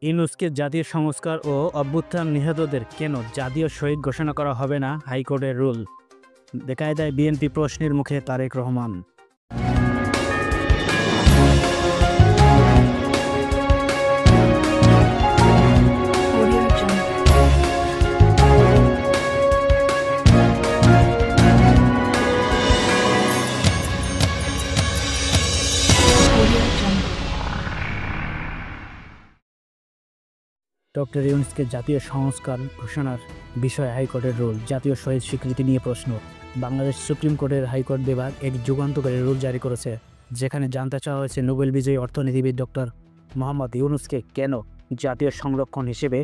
ইউনূসকে জাতীয় সংস্কার ও অভ্যুত্থান নিহতদের কেন জাতীয় শহীদ ঘোষণা করা হবে না, হাইকোর্টের রুল। দেখায় দেয় বিএনপি প্রশ্নের মুখে তারেক রহমান। ডক্টর ইউনূসকে জাতীয় সংস্কার ঘোষণার বিষয়ে হাইকোর্টের রুল। জাতীয় শহীদ স্বীকৃতি নিয়ে প্রশ্ন। বাংলাদেশ সুপ্রিম কোর্টের হাইকোর্ট বিভাগ এক যুগান্তকারী রুল জারি করেছে, যেখানে জানতে চাওয়া হয়েছে নোবেল বিজয়ী অর্থনীতিবিদ ডক্টর মোহাম্মদ ইউনূসকে কেন জাতীয় সংরক্ষণ হিসেবে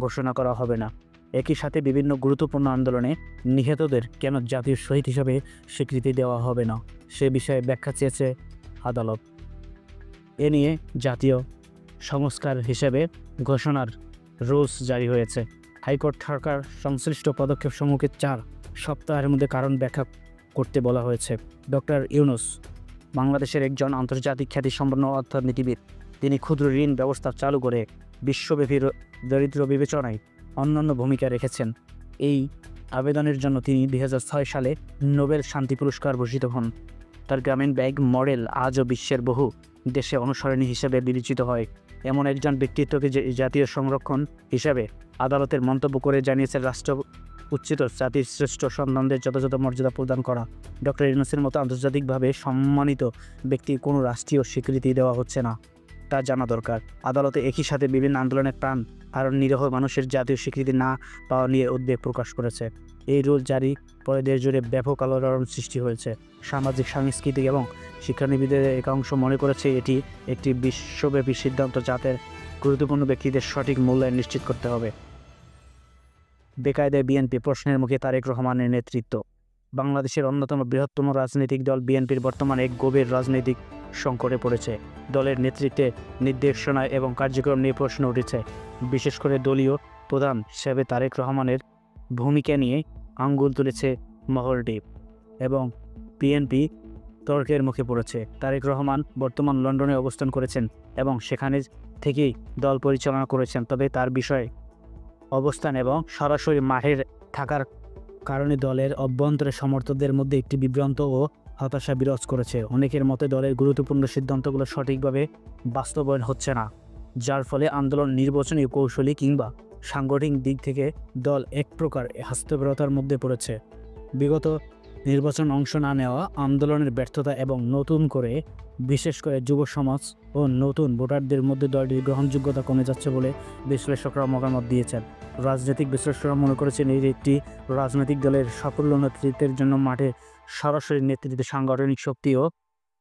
ঘোষণা করা হবে না। একই সাথে বিভিন্ন গুরুত্বপূর্ণ আন্দোলনে নিহতদের কেন জাতীয় শহীদ হিসেবে স্বীকৃতি দেওয়া হবে না, সে বিষয়ে ব্যাখ্যা চেয়েছে আদালত। এ নিয়ে জাতীয় সংস্কার হিসেবে ঘোষণার রুলস জারি হয়েছে। হাইকোর্ট সরকার সংশ্লিষ্ট পদক্ষেপসমূহকে 4 সপ্তাহের মধ্যে কারণ ব্যাখ্যা করতে বলা হয়েছে। ডক্টর ইউনূস বাংলাদেশের একজন আন্তর্জাতিক খ্যাতিসম্পন্ন অর্থনীতিবিদ। তিনি ক্ষুদ্র ঋণ ব্যবস্থা চালু করে বিশ্বব্যাপী দরিদ্র বিবেচনায় অন্যান্য ভূমিকা রেখেছেন। এই আবেদনের জন্য তিনি 2006 সালে নোবেল শান্তি পুরস্কার ভূষিত হন। তার গ্রামীণ ব্যাংক মডেল আজও বিশ্বের বহু দেশে অনুসরণী হিসেবে বিবেচিত হয়। এমন একজন ব্যক্তিত্বকে জাতীয় সংরক্ষণ হিসাবে আদালতের মন্তব্য করে জানিয়েছে রাষ্ট্র উচ্চিত জাতির শ্রেষ্ঠ সন্তানদের যথাযথ মর্যাদা প্রদান করা। ডক্টর ইউনূসের মতো আন্তর্জাতিকভাবে সম্মানিত ব্যক্তির কোনো রাষ্ট্রীয় স্বীকৃতি দেওয়া হচ্ছে না, তা জানা দরকার। আদালতে একই সাথে বিভিন্ন আন্দোলনের প্রাণ হারানো নিরীহ মানুষের জাতীয় স্বীকৃতি না পাওয়া নিয়ে উদ্বেগ প্রকাশ করেছে। এই রুল জারি পরে দেশ জুড়ে ব্যাপক আলোড়ন সৃষ্টি হয়েছে। সামাজিক, সাংস্কৃতিক এবং শিক্ষানবিদের একাংশ মনে করেছে এটি একটি বিশ্বব্যাপী সিদ্ধান্ত, যাতে গুরুত্বপূর্ণ ব্যক্তিদের সঠিক মূল্যায়ন নিশ্চিত করতে হবে। বেকায়দায় বিএনপি প্রশ্নের মুখে তারেক রহমানের নেতৃত্ব। বাংলাদেশের অন্যতম বৃহত্তম রাজনৈতিক দল বিএনপির বর্তমানে এক গভীর রাজনৈতিক সংকটে পড়েছে। দলের নেতৃত্বে, নির্দেশনা এবং কার্যক্রম নিয়ে প্রশ্ন উঠেছে। বিশেষ করে দলীয় প্রধান হিসেবে তারেক রহমানের ভূমিকা নিয়ে আঙ্গুল তুলেছে মহলটি এবং বিএনপি তর্কের মুখে পড়েছে। তারেক রহমান বর্তমান লন্ডনে অবস্থান করেছেন এবং সেখানে থেকেই দল পরিচালনা করেছেন। তবে তার বিষয়ে অবস্থান এবং সরাসরি মাঠের থাকার কারণে দলের অভ্যন্তরে সমর্থকদের মধ্যে একটি বিভ্রান্ত ও হতাশা বিরাজ করেছে। অনেকের মতে দলের গুরুত্বপূর্ণ সিদ্ধান্তগুলো সঠিকভাবে বাস্তবায়ন হচ্ছে না, যার ফলে আন্দোলন, নির্বাচনী কৌশলী কিংবা সাংগঠনিক দিক থেকে দল এক প্রকার হস্তব্যবতার মধ্যে পড়েছে। বিগত নির্বাচন অংশ না নেওয়া, আন্দোলনের ব্যর্থতা এবং নতুন করে বিশেষ করে যুব সমাজ ও নতুন ভোটারদের মধ্যে দলটির গ্রহণযোগ্যতা কমে যাচ্ছে বলে বিশ্লেষকরা মতামত দিয়েছেন। রাজনৈতিক বিশ্লেষকরা মনে করেছেন এই একটি রাজনৈতিক দলের সাফল্য নেতৃত্বের জন্য মাঠে সরাসরি নেতৃত্বে সাংগঠনিক শক্তি ও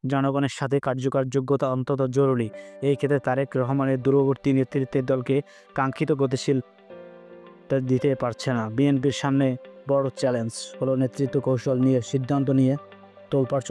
জনগণের সাথে কার্যকর যোগ্যতা অত্যন্ত জরুরি। এই ক্ষেত্রে তারেক রহমানের দূরবর্তী নেতৃত্বের দলকে কাঙ্ক্ষিত গতিশীল দিতে পারছে না। বিএনপির সামনে বড় চ্যালেঞ্জ হলো নেতৃত্ব কৌশল নিয়ে সিদ্ধান্ত নিয়ে তোলপাড়